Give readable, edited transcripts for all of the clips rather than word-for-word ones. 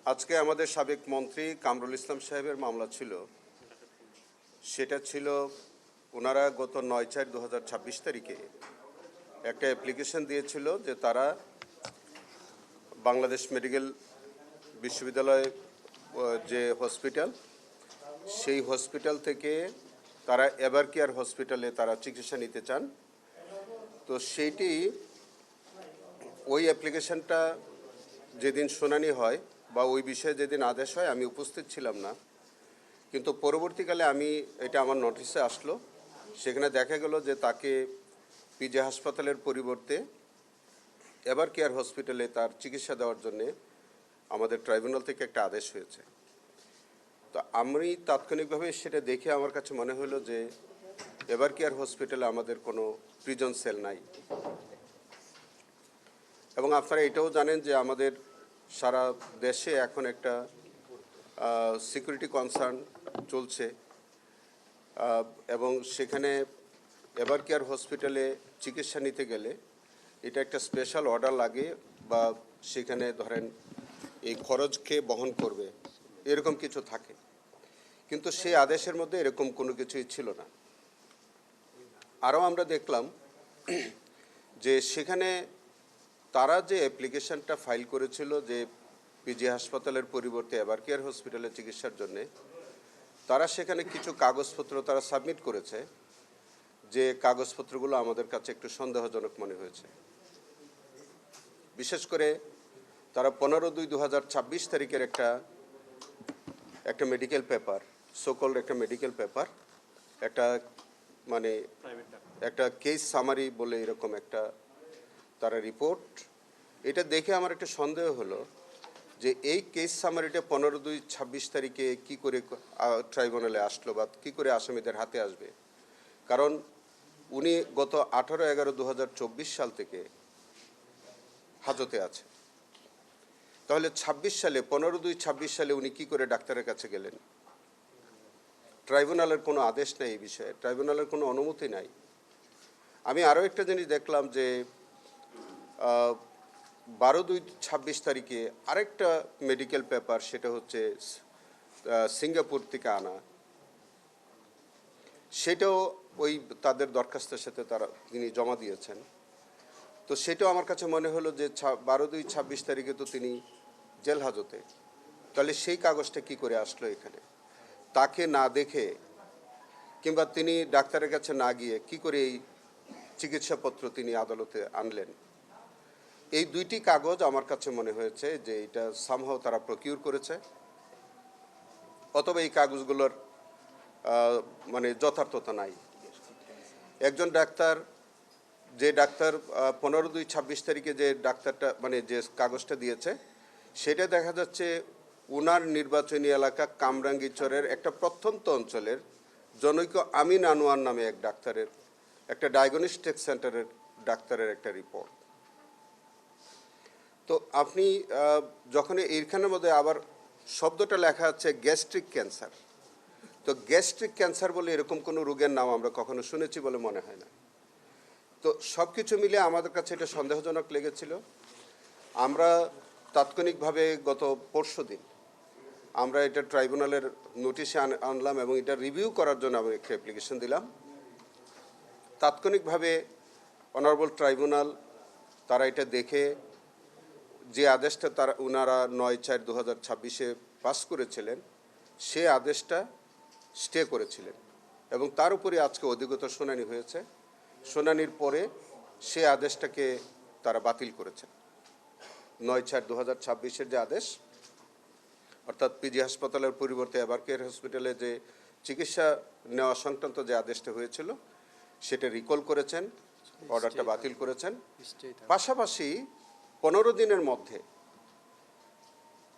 আজকে আমাদের সাবেক মন্ত্রী কামরুল ইসলাম সাহেবের মামলা ছিল, সেটা ছিল ওনারা গত 9/4/2026 তারিখে একটা অ্যাপ্লিকেশন দিয়েছিল যে তারা বাংলাদেশ মেডিকেল বিশ্ববিদ্যালয় যে হসপিটাল, সেই হসপিটাল থেকে তারা এভার কেয়ার হসপিটালে তারা চিকিৎসা নিতে চান। তো সেইটি ওই অ্যাপ্লিকেশনটা যেদিন শুনানি হয় বা ওই বিষয়ে যেদিন আদেশ হয় আমি উপস্থিত ছিলাম না, কিন্তু পরবর্তীকালে এটা আমার নোটিশে আসলো। সেখানে দেখা গেল যে তাকে পিজি হাসপাতালের পরিবর্তে এভার কেয়ার হসপিটালে তার চিকিৎসা দেওয়ার জন্যে আমাদের ট্রাইব্যুনাল থেকে একটা আদেশ হয়েছে। তো আমি তাৎক্ষণিকভাবে সেটা দেখে আমার কাছে মনে হলো যে এভার কেয়ার হসপিটালে আমাদের কোনো প্রিজন সেল নাই। এবং আপনারা এটাও জানেন যে আমাদের সারা দেশে এখন একটা সিকিউরিটি কনসার্ন চলছে, এবং সেখানে এভার কেয়ার হসপিটালে চিকিৎসা নিতে গেলে এটা একটা স্পেশাল অর্ডার লাগে, বা সেখানে ধরেন এই খরচকে বহন করবে এরকম কিছু থাকে, কিন্তু সেই আদেশের মধ্যে এরকম কোনো কিছুই ছিল না। আরও আমরা দেখলাম যে সেখানে তারা যে অ্যাপ্লিকেশনটা ফাইল করেছিল যে পিজি হাসপাতালের পরিবর্তে এভার কেয়ার হসপিটালে চিকিৎসার জন্যে, তারা সেখানে কিছু কাগজপত্র তারা সাবমিট করেছে, যে কাগজপত্রগুলো আমাদের কাছে একটু সন্দেহজনক মনে হয়েছে। বিশেষ করে তারা 15/2/2026 তারিখের একটা মেডিকেল পেপার, সোকল্ড একটা মেডিকেল পেপার, একটা মানে একটা কেস সামারি বলে এরকম একটা তারা রিপোর্ট, এটা দেখে আমার একটা সন্দেহ হলো যে এই কেস সামারিটা 15/2/26 তারিখে কী করে ট্রাইব্যুনালে আসলো বা কী করে আসামিদের হাতে আসবে। কারণ উনি গত 18/11/2024 সাল থেকে হাজতে আছে, তাহলে 26 সালে 15/2/26 সালে উনি কী করে ডাক্তারের কাছে গেলেন? ট্রাইব্যুনালের কোনো আদেশ নেই এই বিষয়ে, ট্রাইব্যুনালের কোনো অনুমতি নাই। আমি আরও একটা জিনিস দেখলাম যে 12/2/26 তারিখে আরেকটা মেডিকেল পেপার, সেটা হচ্ছে সিঙ্গাপুর থেকে আনা, সেটাও ওই তাদের দরখাস্তের সাথে তিনি জমা দিয়েছেন। তো সেটাও আমার কাছে মনে হলো যে 12/2/26 তারিখে তো তিনি জেল হাজতে, তাহলে সেই কাগজটা কি করে আসলো এখানে? তাকে না দেখে কিংবা তিনি ডাক্তারের কাছে না গিয়ে কি করে এই চিকিৎসাপত্র তিনি আদালতে আনলেন? এই দুইটি কাগজ আমার কাছে মনে হয়েছে যে এটা সামহাও তারা প্রকিউর করেছে, অথবা এই কাগজগুলোর মানে যথার্থতা নাই। একজন ডাক্তার, যে ডাক্তার 15/2/26 তারিখে যে ডাক্তারটা মানে যে কাগজটা দিয়েছে, সেটা দেখা যাচ্ছে উনার নির্বাচনী এলাকা কামরাঙ্গীরচরের একটা প্রত্যন্ত অঞ্চলের জনৈক আমিন আনোয়ার নামে এক ডাক্তারের, একটা ডায়াগনস্টিক সেন্টারের ডাক্তারের একটা রিপোর্ট। তো আপনি যখন এইখানের মধ্যে আবার শব্দটা লেখা আছে গ্যাস্ট্রিক ক্যান্সার, তো গ্যাস্ট্রিক ক্যান্সার বলে এরকম কোনো রোগের নাম আমরা কখনো শুনেছি বলে মনে হয় না। তো সব কিছু মিলে আমাদের কাছে এটা সন্দেহজনক লেগেছিল। আমরা তাৎক্ষণিকভাবে গত পরশুদিন আমরা এটা ট্রাইব্যুনালের নোটিশে আনলাম এবং এটা রিভিউ করার জন্য আমি একটা অ্যাপ্লিকেশন দিলাম। তাৎক্ষণিকভাবে অনারেবল ট্রাইব্যুনাল তারা এটা দেখে যে আদেশটা ওনারা 9/4/2026 পাস করেছিলেন, সে আদেশটা স্টে করেছিলেন এবং তার উপরে আজকে অধিকতর শুনানি হয়েছে। শুনানির পরে সে আদেশটাকে তারা বাতিল করেছেন। 9/4/2026 যে আদেশ, অর্থাৎ পিজি হাসপাতালের পরিবর্তে এভার কেয়ার হসপিটালে যে চিকিৎসা নেওয়া সংক্রান্ত যে আদেশটা হয়েছিল সেটা রিকল করেছেন, অর্ডারটা বাতিল করেছেন। পাশাপাশি 15 দিনের মধ্যে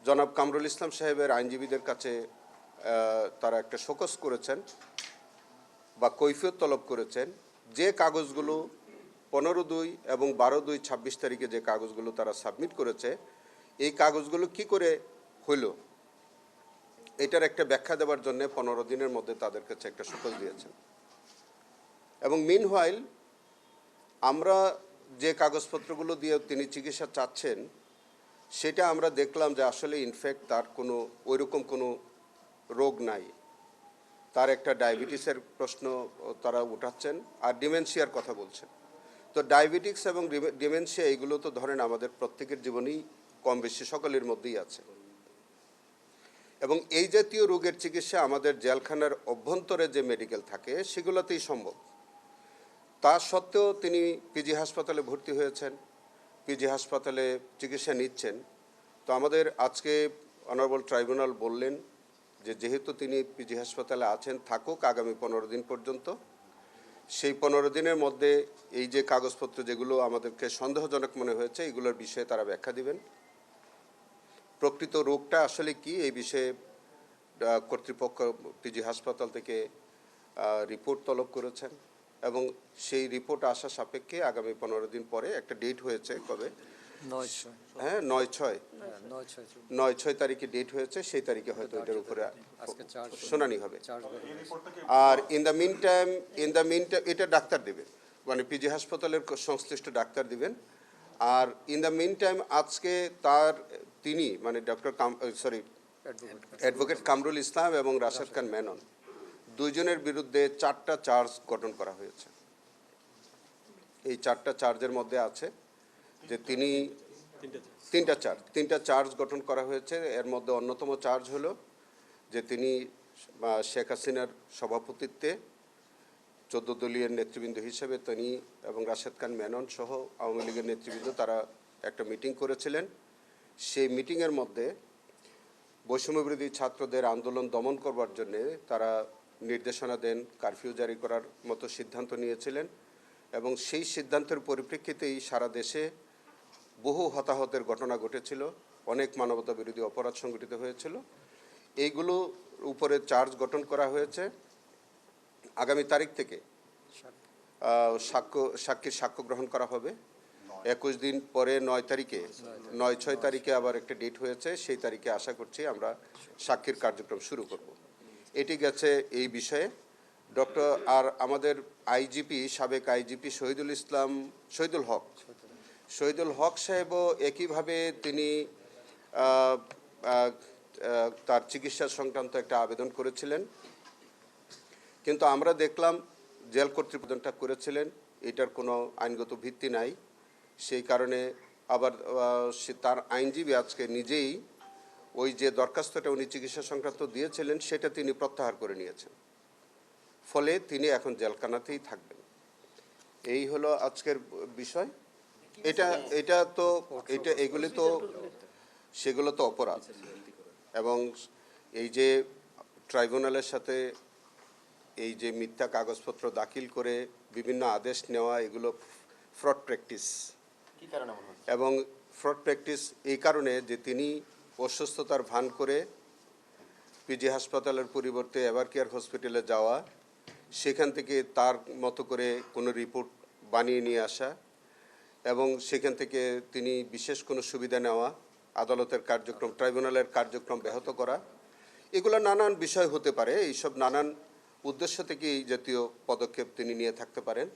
জনাব কামরুল ইসলাম সাহেবের আইনজীবীদের কাছে তারা একটা শোকজ করেছেন বা কৈফিয়ত তলব করেছেন, যে কাগজগুলো 15/2 এবং 12/2/26 তারিখে যে কাগজগুলো তারা সাবমিট করেছে, এই কাগজগুলো কি করে হইল এটার একটা ব্যাখ্যা দেওয়ার জন্য 15 দিনের মধ্যে তাদের কাছে একটা শোকজ দিয়েছেন। এবং মিনহোয়াইল আমরা যে কাগজপত্রগুলো দিয়ে তিনি চিকিৎসা চাচ্ছেন, সেটা আমরা দেখলাম যে আসলে ইনফ্যাক্ট তার কোনো ওইরকম কোনো রোগ নাই। তার একটা ডায়াবেটিসের প্রশ্ন তারা উঠাচ্ছেন, আর ডিমেনশিয়ার কথা বলছেন। তো ডায়াবেটিক্স এবং ডিমেনশিয়া এগুলো তো ধরেন আমাদের প্রত্যেকের জীবনেই কম বেশি সকলের মধ্যেই আছে, এবং এই জাতীয় রোগের চিকিৎসা আমাদের জেলখানার অভ্যন্তরে যে মেডিকেল থাকে সেগুলোতেই সম্ভব। তা সত্ত্বেও তিনি পিজি হাসপাতালে ভর্তি হয়েছেন, পিজি হাসপাতালে চিকিৎসা নিচ্ছেন। তো আমাদের আজকে অনারেবল ট্রাইব্যুনাল বললেন যে যেহেতু তিনি পিজি হাসপাতালে আছেন, থাকুক আগামী 15 দিন পর্যন্ত। সেই 15 দিনের মধ্যে এই যে কাগজপত্র যেগুলো আমাদেরকে সন্দেহজনক মনে হয়েছে এগুলোর বিষয়ে তারা ব্যাখ্যা দিবেন। প্রকৃত রোগটা আসলে কি এই বিষয়ে কর্তৃপক্ষ পিজি হাসপাতাল থেকে রিপোর্ট তলব করেছেন, এবং সেই রিপোর্ট আসা সাপেক্ষে আগামী 15 দিন পরে একটা ডেট হয়েছে, কবে? 9/6 তারিখে ডেট হয়েছে, সেই তারিখে হয়তো এটার উপরে শুনানি হবে। আর ইন দ্য মিন টাইম এটা ডাক্তার দেবেন, মানে পিজি হাসপাতালের সংশ্লিষ্ট ডাক্তার দিবেন। আর ইন দ্য মিন টাইম আজকে তিনি মানে অ্যাডভোকেট কামরুল ইসলাম এবং রাশেদ খান মেনন দুইজনের বিরুদ্ধে 4টা চার্জ গঠন করা হয়েছে। এই 4টা চার্জের মধ্যে আছে যে তিনি তিনটা চার্জ গঠন করা হয়েছে। এর মধ্যে অন্যতম চার্জ হলো যে তিনি শেখ হাসিনার সভাপতিত্বে 14 দলীয় নেতৃবৃন্দ হিসেবে তিনি এবং রাশেদ খান মেনন সহ আওয়ামী লীগের নেতৃবৃন্দ তারা একটা মিটিং করেছিলেন। সেই মিটিংয়ের মধ্যে বৈষম্যবিরোধী ছাত্রদের আন্দোলন দমন করবার জন্যে তারা নির্দেশনা দেন, কারফিউ জারি করার মতো সিদ্ধান্ত নিয়েছিলেন, এবং সেই সিদ্ধান্তের পরিপ্রেক্ষিতেই সারা দেশে বহু হতাহতের ঘটনা ঘটেছিল, অনেক মানবতা বিরোধী অপরাধ সংঘটিত হয়েছিল। এইগুলো উপরে চার্জ গঠন করা হয়েছে। আগামী তারিখ থেকে সাক্ষীর সাক্ষ্য গ্রহণ করা হবে। 21 দিন পরে 9/6 তারিখে আবার একটা ডেট হয়েছে, সেই তারিখে আশা করছি আমরা সাক্ষীর কার্যক্রম শুরু করব। এটি গেছে এই বিষয়ে। আর আমাদের আইজিপি, সাবেক আইজিপি শহীদুল হক সাহেবও একইভাবে তিনি তার চিকিৎসা সংক্রান্ত একটা আবেদন করেছিলেন, কিন্তু আমরা দেখলাম জেল কর্তৃপক্ষটা করেছিলেন, এটার কোনো আইনগত ভিত্তি নাই। সেই কারণে আবার তার আইনজীবী আজকে নিজেই ওই যে দরখাস্তটা উনি চিকিৎসা সংক্রান্ত দিয়েছিলেন সেটা তিনি প্রত্যাহার করে নিয়েছেন। ফলে তিনি এখন জেলখানাতেই থাকবেন। এই হলো আজকের বিষয়। সেগুলো তো অপরাধ, এবং এই যে ট্রাইব্যুনালের সাথে এই যে মিথ্যা কাগজপত্র দাখিল করে বিভিন্ন আদেশ নেওয়া, এগুলো ফ্রড প্র্যাকটিস। এবং ফ্রড প্র্যাকটিস এই কারণে যে তিনি অসুস্থতার ভান করে পিজি হাসপাতালের পরিবর্তে এভারকেয়ার হসপিটালে যাওয়া, সেখান থেকে তার মতো করে কোনো রিপোর্ট বানিয়ে নিয়ে আসা, এবং সেখান থেকে তিনি বিশেষ কোনো সুবিধা নেওয়া, আদালতের কার্যক্রম, ট্রাইব্যুনালের কার্যক্রম ব্যাহত করা, এগুলো নানান বিষয় হতে পারে। এইসব নানান উদ্দেশ্য থেকে এই জাতীয় পদক্ষেপ তিনি নিয়ে থাকতে পারেন।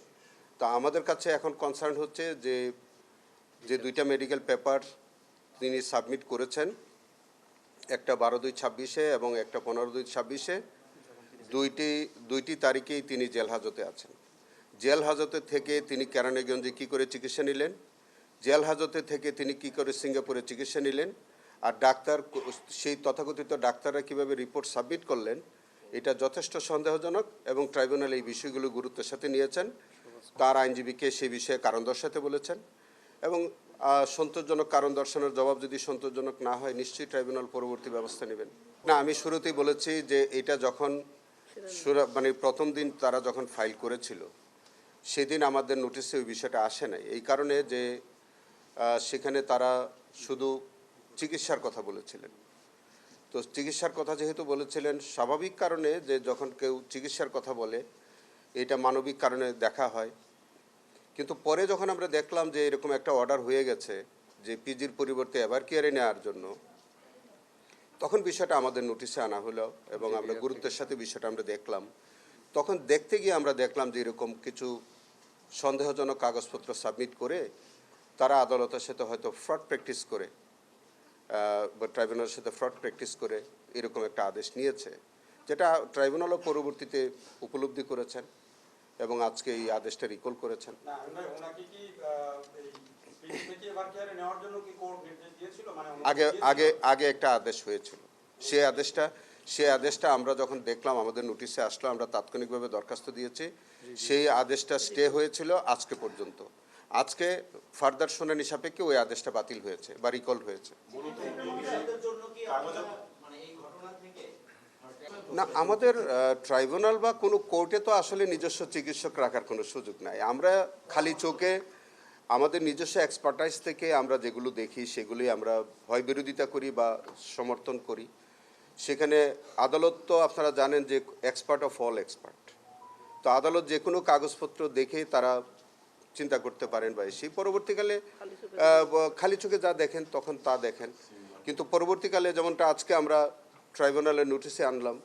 তা আমাদের কাছে এখন কনসার্ন হচ্ছে যে 2টা মেডিকেল পেপার তিনি সাবমিট করেছেন, একটা 12/2/26 এবং একটা 15/2/26, দুইটি তারিখেই তিনি জেল হাজতে আছেন। জেল হাজতে থেকে তিনি কেরানীগঞ্জে কী করে চিকিৎসা নিলেন, জেল হাজতে থেকে তিনি কী করে সিঙ্গাপুরে চিকিৎসা নিলেন, আর সেই তথাকথিত ডাক্তাররা কীভাবে রিপোর্ট সাবমিট করলেন, এটা যথেষ্ট সন্দেহজনক, এবং ট্রাইব্যুনাল এই বিষয়গুলো গুরুত্বের সাথে নিয়েছেন। তার আইনজীবীকে সেই বিষয়ে কারণ দর্শাতে বলেছেন, এবং সন্তোষজনক কারণ দর্শানোর জবাব যদি সন্তোষজনক না হয় নিশ্চয়ই ট্রাইব্যুনাল পরবর্তী ব্যবস্থা নেবেন। না, আমি শুরুতেই বলেছি যে এটা যখন মানে প্রথম দিন তারা যখন ফাইল করেছিল সেদিন আমাদের নোটিশে ওই বিষয়টা আসে নাই, এই কারণে যে সেখানে তারা শুধু চিকিৎসার কথা বলেছিলেন। তো চিকিৎসার কথা যেহেতু বলেছিলেন, স্বাভাবিক কারণে যে যখন কেউ চিকিৎসার কথা বলে এটা মানবিক কারণে দেখা হয়। কিন্তু পরে যখন আমরা দেখলাম যে এরকম একটা অর্ডার হয়ে গেছে যে পিজির পরিবর্তে এভারকেয়ারে নেওয়ার জন্য, তখন বিষয়টা আমাদের নোটিশে আনা হলো, এবং আমরা গুরুত্বের সাথে বিষয়টা আমরা দেখলাম। তখন দেখতে গিয়ে আমরা দেখলাম যে এরকম কিছু সন্দেহজনক কাগজপত্র সাবমিট করে তারা আদালতের সাথে হয়তো ফ্রড প্র্যাকটিস করে বা ট্রাইব্যুনালের সাথে ফ্রড প্র্যাকটিস করে এরকম একটা আদেশ নিয়েছে, যেটা ট্রাইব্যুনালও পরবর্তীতে উপলব্ধি করেছেন এবং আজকে এই আদেশটা রিকল করেছেন। আগে আগে আগে একটা আদেশ হয়েছিল, সেই আদেশটা আমরা যখন দেখলাম, আমাদের নোটিশে আসলো, আমরা তাৎক্ষণিকভাবে দরখাস্ত দিয়েছি। সেই আদেশটা স্টে হয়েছিল আজকে পর্যন্ত। আজকে ফার্দার শুনানি সাপেক্ষে ওই আদেশটা বাতিল হয়েছে বা রিকল হয়েছে। না, আমাদের ট্রাইব্যুনাল বা কোনো কোর্টে তো আসলে নিজস্ব চিকিৎসক রাখার কোনো সুযোগ নাই। আমরা খালি চোখে আমাদের নিজস্ব এক্সপার্টাইজ থেকে আমরা যেগুলো দেখি সেগুলি আমরা হয় বিরোধিতা করি বা সমর্থন করি। সেখানে আদালত তো আপনারা জানেন যে এক্সপার্ট অফ অল এক্সপার্ট। তো আদালত যে কোনো কাগজপত্র দেখে তারা চিন্তা করতে পারেন বা সেই পরবর্তীকালে খালি চোখে যা দেখেন তখন তা দেখেন। কিন্তু পরবর্তীকালে যেমনটা আজকে আমরা ট্রাইব্যুনালের নোটিশে আনলাম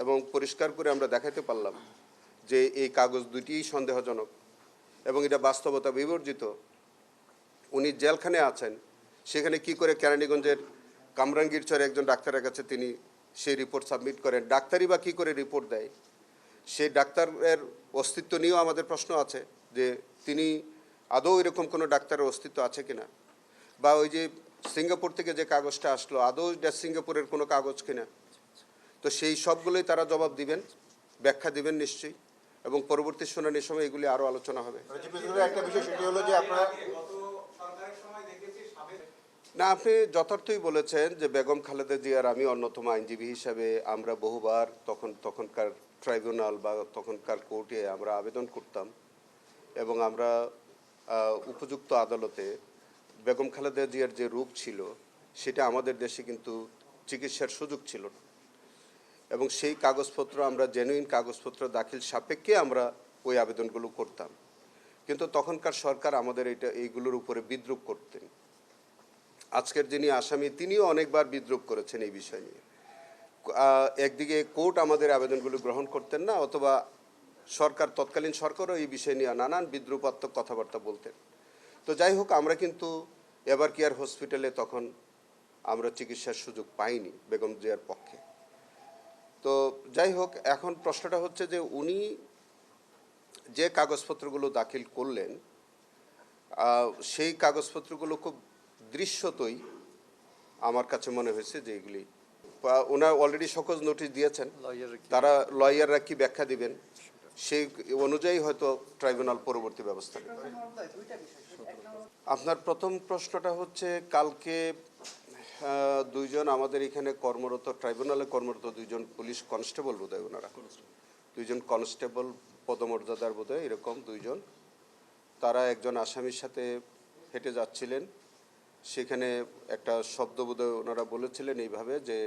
এবং পরিষ্কার করে আমরা দেখাতে পারলাম যে এই কাগজ দুটিই সন্দেহজনক এবং এটা বাস্তবতা বিবর্জিত। উনি জেলখানে আছেন, সেখানে কি করে কেরানীগঞ্জের কামরাঙ্গীরচরে একজন ডাক্তারের কাছে তিনি সেই রিপোর্ট সাবমিট করেন, ডাক্তারই বা কী করে রিপোর্ট দেয়, সেই ডাক্তারের অস্তিত্ব নিয়েও আমাদের প্রশ্ন আছে যে তিনি আদৌ এরকম কোনো ডাক্তারের অস্তিত্ব আছে কিনা, বা ওই যে সিঙ্গাপুর থেকে যে কাগজটা আসলো আদৌ এটা সিঙ্গাপুরের কোনো কাগজ কিনা। তো সেই সবগুলোই তারা জবাব দিবেন, ব্যাখ্যা দিবেন নিশ্চয়ই, এবং পরবর্তী শুনানির সময় এগুলি আরও আলোচনা হবে। একটা বিষয় সেটি হলো যে আপনারা না, আপনি যথার্থই বলেছেন যে বেগম খালেদা জিয়ার আমি অন্যতম আইনজীবী হিসাবে আমরা বহুবার তখনকার ট্রাইব্যুনাল বা তখনকার কোর্টে আমরা আবেদন করতাম এবং আমরা উপযুক্ত আদালতে বেগম খালেদা জিয়ার যে রোগ ছিল সেটা আমাদের দেশে কিন্তু চিকিৎসার সুযোগ ছিল না এবং সেই কাগজপত্র আমরা জেনুইন কাগজপত্র দাখিল সাপেক্ষে আমরা ওই আবেদনগুলো করতাম। কিন্তু তখনকার সরকার আমাদের এইগুলোর উপরে বিদ্রূপ করতেন। আজকের যিনি আসামি তিনিও অনেকবার বিদ্রূপ করেছেন এই বিষয় নিয়ে। একদিকে কোর্ট আমাদের আবেদনগুলো গ্রহণ করতেন না, অথবা সরকার, তৎকালীন সরকারও এই বিষয় নিয়ে নানান বিদ্রূপাত্মক কথাবার্তা বলতেন। তো যাই হোক, আমরা কিন্তু এভার কেয়ার হসপিটালে তখন আমরা চিকিৎসার সুযোগ পাইনি বেগম জিয়ার পক্ষে। তো যাই হোক, এখন প্রশ্নটা হচ্ছে যে উনি যে কাগজপত্রগুলো দাখিল করলেন সেই কাগজপত্রগুলো খুব দৃশ্যতই আমার কাছে মনে হয়েছে যে এগুলি ওনার অলরেডি সকল নোটিশ দিয়েছেন, তারা লয়াররা কি ব্যাখ্যা দিবেন সেই অনুযায়ী হয়তো ট্রাইব্যুনাল পরবর্তী ব্যবস্থা নেবে। আপনার প্রথম প্রশ্নটা হচ্ছে কালকে দুইজন আমাদের এখানে কর্মরত, ট্রাইব্যুনালে কর্মরত দুইজন পুলিশ কনস্টেবল বোধহয়, ওনারা দুইজন কনস্টেবল পদমর্যাদার বোধহয় এরকম দুইজন, তারা একজন আসামির সাথে হেঁটে যাচ্ছিলেন। সেখানে একটা শব্দ বোধহয় ওনারা বলেছিলেন এইভাবে যে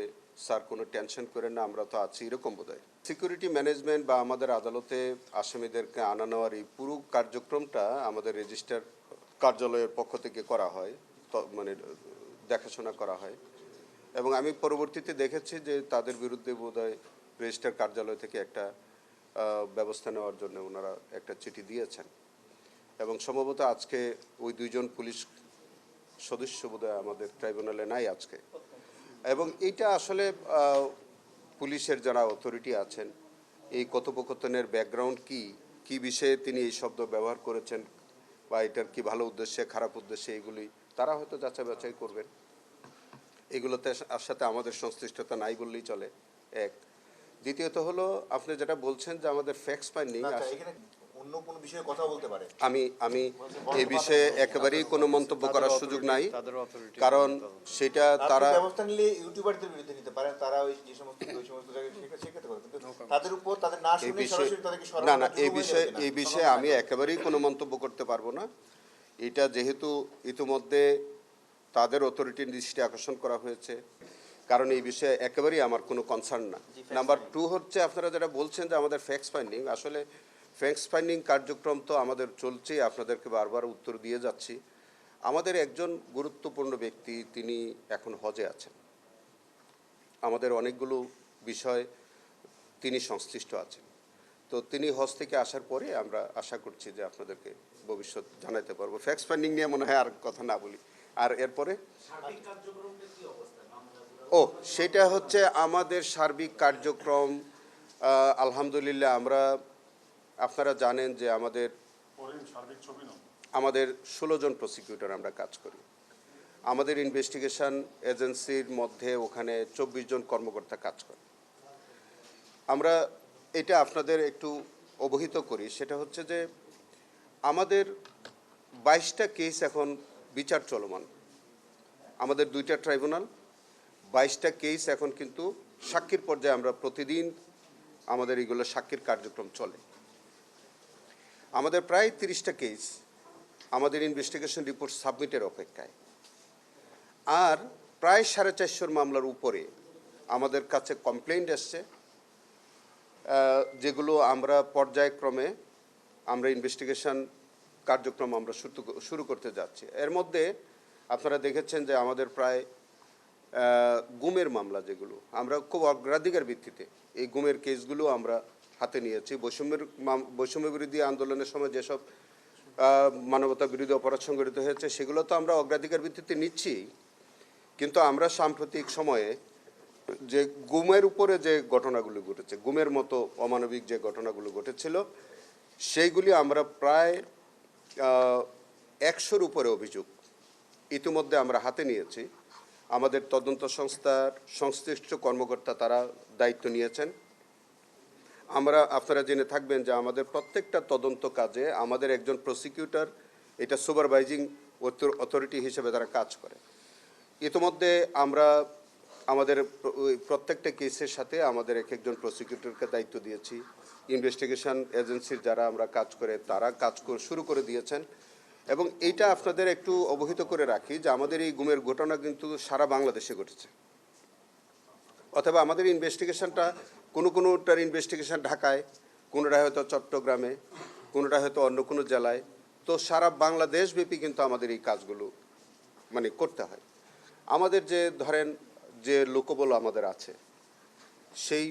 স্যার কোনো টেনশন করেন না, আমরা তো আছি, এরকম বোধহয়। সিকিউরিটি ম্যানেজমেন্ট বা আমাদের আদালতে আসামিদেরকে আনা নেওয়ার এই পুরো কার্যক্রমটা আমাদের রেজিস্ট্রার কার্যালয়ের পক্ষ থেকে করা হয়, মানে দেখাশোনা করা হয়। এবং আমি পরবর্তীতে দেখেছি যে তাদের বিরুদ্ধে বোধহয় রেজিস্ট্রার কার্যালয় থেকে একটা ব্যবস্থা নেওয়ার জন্য ওনারা একটা চিঠি দিয়েছেন এবং সম্ভবত আজকে ওই দুইজন পুলিশ সদস্য বোধহয় আমাদের ট্রাইব্যুনালে নাই আজকে। এবং এইটা আসলে পুলিশের যারা অথরিটি আছেন, এই কথোপকথনের ব্যাকগ্রাউন্ড কি বিষয়ে তিনি এই শব্দ ব্যবহার করেছেন বা এটার কি ভালো উদ্দেশ্যে খারাপ উদ্দেশ্যে, এগুলি তারা হয়তো যাচাই বাছাই করবেন। এগুলোতে সাথে আমাদের সংশ্লিষ্টতা নাই বললেই চলে, এক। দ্বিতীয়ত হলো আপনি যেটা বলছেন যে আমাদের ফ্যাক্টস ফাইন্ডিং, অন্য কোনো বিষয়ে কথা বলতে পারে, আমি এই বিষয়ে একেবারেই কোনো মন্তব্য করার সুযোগ নাই, কারণ সেটা তারা ব্যবস্থা নিলে ইউটিউবারদের বিরুদ্ধে নিতে পারেন, তারা ওই যে সমস্ত জায়গায় শেখাতে পারে, কিন্তু তাদের উপর তাদের না শুনে সরাসরি তাদেরকে না না এই বিষয়ে আমি একেবারেই কোনো মন্তব্য করতে পারবো না। এটা যেহেতু ইতিমধ্যে তাদের অথরিটির দৃষ্টি আকর্ষণ করা হয়েছে, কারণ এই বিষয়ে একেবারেই আমার কোনো কনসার্ন না। নাম্বার টু হচ্ছে আপনারা যেটা বলছেন যে আমাদের ফ্যাক্টস ফাইন্ডিং, আসলে ফ্যাক্টস ফাইন্ডিং কার্যক্রম তো আমাদের চলছেই, আপনাদেরকে বারবার উত্তর দিয়ে যাচ্ছি। আমাদের একজন গুরুত্বপূর্ণ ব্যক্তি তিনি এখন হজে আছেন, আমাদের অনেকগুলো বিষয় তিনি সংশ্লিষ্ট আছেন। তো তিনি হজ থেকে আসার পরে আমরা আশা করছি যে আপনাদেরকে ভবিষ্যৎ জানাতে পারবো। ফ্যাক্টস ফাইন্ডিং নিয়ে মনে হয় আর কথা না বলি। আর এরপরে ও সেটা হচ্ছে আমাদের সার্বিক কার্যক্রম। আলহামদুলিল্লাহ আমরা, আপনারা জানেন যে আমাদের 16 জন প্রসিকিউটর আমরা কাজ করি। আমাদের ইনভেস্টিগেশন এজেন্সির মধ্যে ওখানে 24 জন কর্মকর্তা কাজ করে। আমরা এটা আপনাদের একটু অবহিত করি, সেটা হচ্ছে যে আমাদের 22টা কেস এখন বিচার চলমান। আমাদের 2টা ট্রাইব্যুনাল, 22টা কেস এখন কিন্তু সাক্ষীর পর্যায়ে আমরা প্রতিদিন আমাদের এগুলো সাক্ষীর কার্যক্রম চলে। আমাদের প্রায় 30টা কেস আমাদের ইনভেস্টিগেশন রিপোর্ট সাবমিটের অপেক্ষায়, আর প্রায় 450 মামলার উপরে আমাদের কাছে কমপ্লেইন্ট এসছে, যেগুলো আমরা পর্যায়ক্রমে আমরা ইনভেস্টিগেশন কার্যক্রম আমরা শুরু করতে যাচ্ছি। এর মধ্যে আপনারা দেখেছেন যে আমাদের প্রায় গুমের মামলা, যেগুলো আমরা খুব অগ্রাধিকার ভিত্তিতে এই গুমের কেসগুলো আমরা হাতে নিয়েছি। বৈষম্য বিরোধী আন্দোলনের সময় যেসব মানবতা বিরোধী অপরাধ সংঘটিত হয়েছে সেগুলো তো আমরা অগ্রাধিকার ভিত্তিতে নিচ্ছি, কিন্তু আমরা সাম্প্রতিক সময়ে যে গুমের উপরে যে ঘটনাগুলো ঘটেছে, গুমের মতো অমানবিক যে ঘটনাগুলো ঘটেছিল, সেইগুলি আমরা প্রায় 100-র উপরে অভিযোগ ইতিমধ্যে আমরা হাতে নিয়েছি। আমাদের তদন্ত সংস্থার সংশ্লিষ্ট কর্মকর্তা তারা দায়িত্ব নিয়েছেন। আপনারা জেনে থাকবেন যে আমাদের প্রত্যেকটা তদন্ত কাজে আমাদের একজন প্রসিকিউটর এটা সুপারভাইজিং অথরিটি হিসেবে তারা কাজ করে। ইতিমধ্যে আমরা আমাদের প্রত্যেকটা কেসের সাথে আমাদের একজন প্রসিকিউটরকে দায়িত্ব দিয়েছি। ইনভেস্টিগেশন এজেন্সির যারা আমরা কাজ করে তারা কাজ শুরু করে দিয়েছেন। এবং এইটা আপনাদের একটু অবহিত করে রাখি যে আমাদের এই গুমের ঘটনা কিন্তু সারা বাংলাদেশে ঘটেছে, অথবা আমাদের ইনভেস্টিগেশনটা কোনোটার ইনভেস্টিগেশন ঢাকায়, কোনোটা হয়তো চট্টগ্রামে, কোনোটা হয়তো অন্য কোনো জেলায়। তো সারা বাংলাদেশব্যাপী কিন্তু আমাদের এই কাজগুলো করতে হয়। আমাদের যে ধরেন যে লোকবল আমাদের আছে, সেই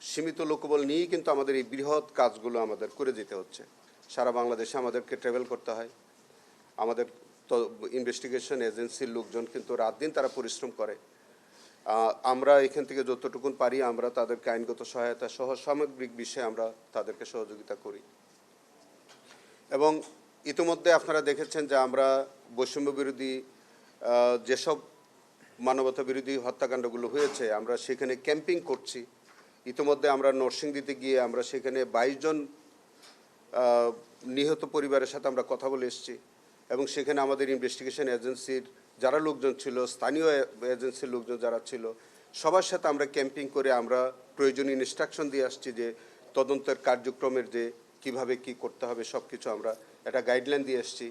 সীমিত লোকবল নিয়েই কিন্তু আমাদের এই বৃহৎ কাজগুলো আমাদের করে যেতে হচ্ছে। সারা বাংলাদেশে আমাদেরকে ট্রাভেল করতে হয়। আমাদের তো ইনভেস্টিগেশন এজেন্সির লোকজন কিন্তু রাত দিন তারা পরিশ্রম করে। আমরা এখান থেকে যতটুকুন পারি আমরা তাদেরকে আইনগত সহায়তা সহ সামগ্রিক বিষয়ে আমরা তাদেরকে সহযোগিতা করি। এবং ইতিমধ্যে আপনারা দেখেছেন যে আমরা বৈষম্য বিরোধী যেসব মানবতা বিরোধী হত্যাকাণ্ডগুলো হয়েছে আমরা সেখানে ক্যাম্পিং করছি। ইতিমধ্যে আমরা নরসিংদীতে গিয়ে আমরা সেখানে 22 জন নিহত পরিবারের সাথে আমরা কথা বলে এসেছি। এবং সেখানে আমাদের ইনভেস্টিগেশন এজেন্সির যারা লোকজন ছিল, স্থানীয় এজেন্সির লোকজন যারা ছিল, সবার সাথে আমরা ক্যাম্পিং করে আমরা প্রয়োজনীয় ইনস্ট্রাকশন দিয়ে আসছি যে তদন্তের কার্যক্রমের যে কিভাবে কি করতে হবে সব কিছু আমরা একটা গাইডলাইন দিয়ে এসেছি।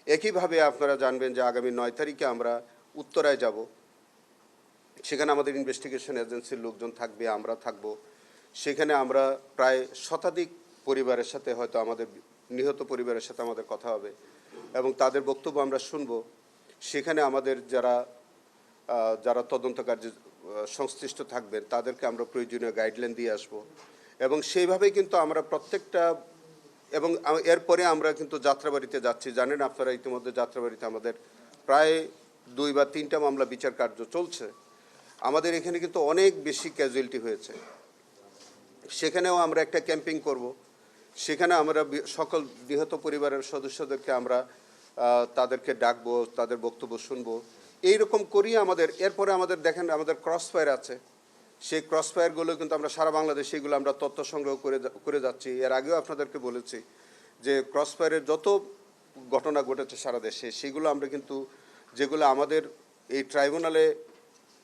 একইভাবে আপনারা জানবেন যে আগামী 9 তারিখে আমরা উত্তরায় যাব। সেখানে আমাদের ইনভেস্টিগেশন এজেন্সির লোকজন থাকবে, আমরা থাকব। সেখানে আমরা প্রায় শতাধিক পরিবারের সাথে, হয়তো আমাদের নিহত পরিবারের সাথে আমাদের কথা হবে এবং তাদের বক্তব্য আমরা শুনব। সেখানে আমাদের যারা তদন্ত কার্যে সংশ্লিষ্ট থাকবেন তাদেরকে আমরা প্রয়োজনীয় গাইডলাইন দিয়ে আসব। এবং সেইভাবেই কিন্তু আমরা প্রত্যেকটা, এবং এরপরে আমরা কিন্তু যাত্রাবাড়িতে যাচ্ছি। জানেন আপনারা ইতিমধ্যে যাত্রাবাড়িতে আমাদের প্রায় 2 বা 3টা মামলা বিচার কার্য চলছে। আমাদের এখানে কিন্তু অনেক বেশি ক্যাজুয়ালিটি হয়েছে। সেখানেও আমরা একটা ক্যাম্পিং করব। সেখানে আমরা সকল নিহত পরিবারের সদস্যদেরকে আমরা তাদেরকে ডাকবো, তাদের বক্তব্য শুনবো। এইরকম করি আমাদের। এরপরে আমাদের দেখেন আমাদের ক্রস ফায়ার আছে। সেই ক্রস ফায়ারগুলো কিন্তু আমরা সারা বাংলাদেশে এগুলো আমরা তথ্য সংগ্রহ করে যাচ্ছি। এর আগেও আপনাদেরকে বলেছি যে ক্রস ফায়ারের যত ঘটনা ঘটেছে সারা দেশে সেগুলো আমরা কিন্তু, যেগুলো আমাদের এই ট্রাইব্যুনালে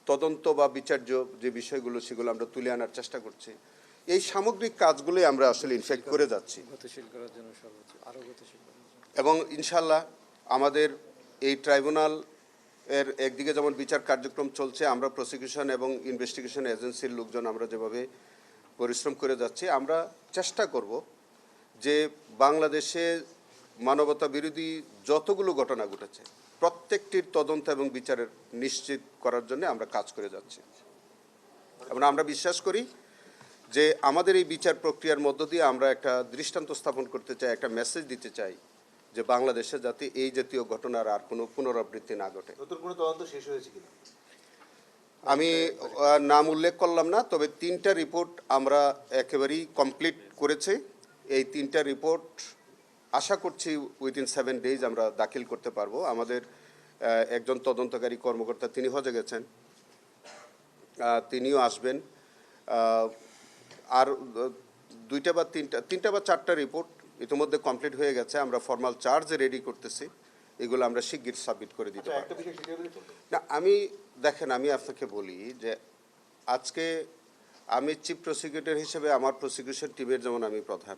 তদন্ত বা বিচার্য যে বিষয়গুলো সেগুলো আমরা তুলে আনার চেষ্টা করছি। এই সামগ্রিক কাজগুলোই আমরা আসলে ইনফ্যাক্ট করে যাচ্ছি এবং ইনশাল্লাহ আমাদের এই ট্রাইব্যুনাল এর একদিকে যেমন বিচার কার্যক্রম চলছে, আমরা প্রসিকিউশন এবং ইনভেস্টিগেশন এজেন্সির লোকজন আমরা যেভাবে পরিশ্রম করে যাচ্ছি, আমরা চেষ্টা করব যে বাংলাদেশে মানবতা বিরোধী যতগুলো ঘটনা ঘটেছে প্রত্যেকটির তদন্ত এবং বিচারের নিশ্চিত করার জন্য আমরা কাজ করে যাচ্ছি। এবং আমরা বিশ্বাস করি যে আমাদের এই বিচার প্রক্রিয়ার মধ্য দিয়ে আমরা একটা দৃষ্টান্ত স্থাপন করতে চাই, একটা মেসেজ দিতে চাই যে বাংলাদেশে যাতে এই জাতীয় ঘটনার আর কোনো পুনরাবৃত্তি না ঘটে। নতুন কোনো তদন্ত শেষ হয়েছে কিনা? আমি নাম উল্লেখ করলাম না, তবে 3টা রিপোর্ট আমরা একেবারেই কমপ্লিট করেছি। এই 3টা রিপোর্ট আশা করছি উইদিন 7 ডেজ আমরা দাখিল করতে পারবো। আমাদের একজন তদন্তকারী কর্মকর্তা তিনি হজে গেছেন, তিনিও আসবেন। আর 2টা বা 3টা বা 4টা রিপোর্ট ইতিমধ্যে কমপ্লিট হয়ে গেছে। আমরা ফর্মাল চার্জ রেডি করতেছি, এগুলো আমরা শিগগির সাবমিট করে দিতে পারবো। একটা বিষয় সেটা হলে চলবে। না, আমি দেখেন, আমি আপনাকে বলি যে আজকে আমি চিফ প্রসিকিউটর হিসেবে আমার প্রসিকিউশন টিমের যেমন আমি প্রধান,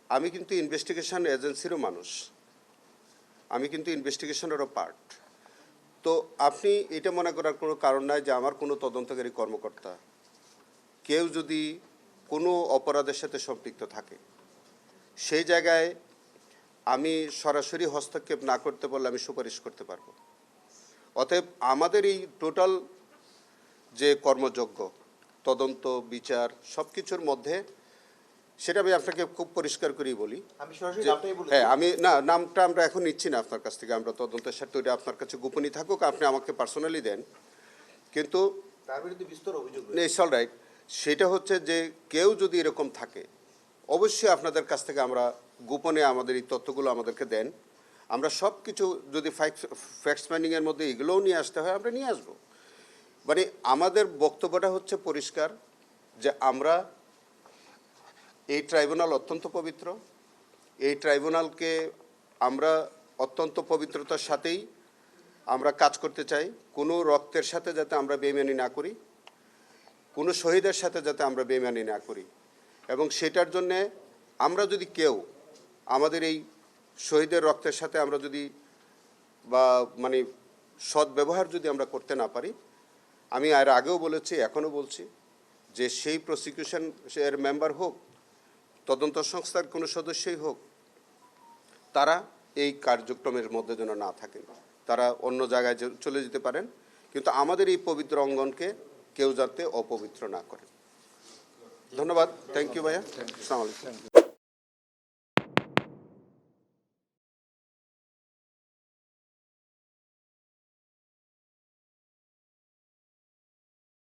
আমি কিন্তু ইনভেস্টিগেশন এজেন্সিরও মানুষ, আমি কিন্তু ইনভেস্টিগেশনেরও পার্ট। তো আপনি এটা মনে করার কোনো কারণ নাই যে আমার কোনো তদন্তকারী কর্মকর্তা কেউ যদি কোনো অপরাধের সাথে সম্পৃক্ত থাকে, সেই জায়গায় আমি সরাসরি হস্তক্ষেপ না করতে পারলে আমি সুপারিশ করতে পারবো। অতএব আমাদের এই টোটাল যে কর্মযজ্ঞ, তদন্ত, বিচার সব কিছুর মধ্যে, সেটা আমি আপনাকে খুব পরিষ্কার করেই বলি। আমি সরাসরি যে- নামটাই বলে হ্যাঁ, আমি না, নামটা আমরা এখন নিচ্ছি না আপনার কাছ থেকে, আমরা তদন্তের সাথে ওইটা আপনার কাছে গোপনই থাকুক, আপনি আমাকে পার্সোনালি দেন। কিন্তু তার বিরুদ্ধে বিস্তর অভিযোগ রয়েছে। ইটস অল রাইট, সেটা হচ্ছে যে কেউ যদি এরকম থাকে, অবশ্যই আপনাদের কাছ থেকে আমরা গোপনে আমাদের এই তথ্যগুলো আমাদেরকে দেন। আমরা সব কিছু যদি ফ্যাক্টস ফাইন্ডিংয়ের মধ্যে এগুলোও নিয়ে আসতে হয় আমরা নিয়ে আসবো। মানে আমাদের বক্তব্যটা হচ্ছে পরিষ্কার যে আমরা এই ট্রাইব্যুনাল অত্যন্ত পবিত্র, এই ট্রাইব্যুনালকে আমরা অত্যন্ত পবিত্রতার সাথেই আমরা কাজ করতে চাই। কোনো রক্তের সাথে যাতে আমরা বেইমানি না করি, কোনো শহীদের সাথে যাতে আমরা বেইমানি না করি, এবং সেটার জন্যে আমরা যদি কেউ আমাদের এই শহীদের রক্তের সাথে আমরা যদি বা মানে সদ্ব্যবহার যদি আমরা করতে না পারি, আমি আর আগেও বলেছি, এখনও বলছি যে সেই প্রসিকিউশন এর মেম্বার হোক, তদন্ত সংস্থার কোনো সদস্যই হোক, তারা এই কার্যক্রমের মধ্যে যেন না থাকেন, তারা অন্য জায়গায় চলে যেতে পারেন, কিন্তু আমাদের এই পবিত্র অঙ্গনকে কেউ যাতে অপবিত্র না করে। ধন্যবাদ। থ্যাংক ইউ ভাইয়া। আসসালামু আলাইকুম।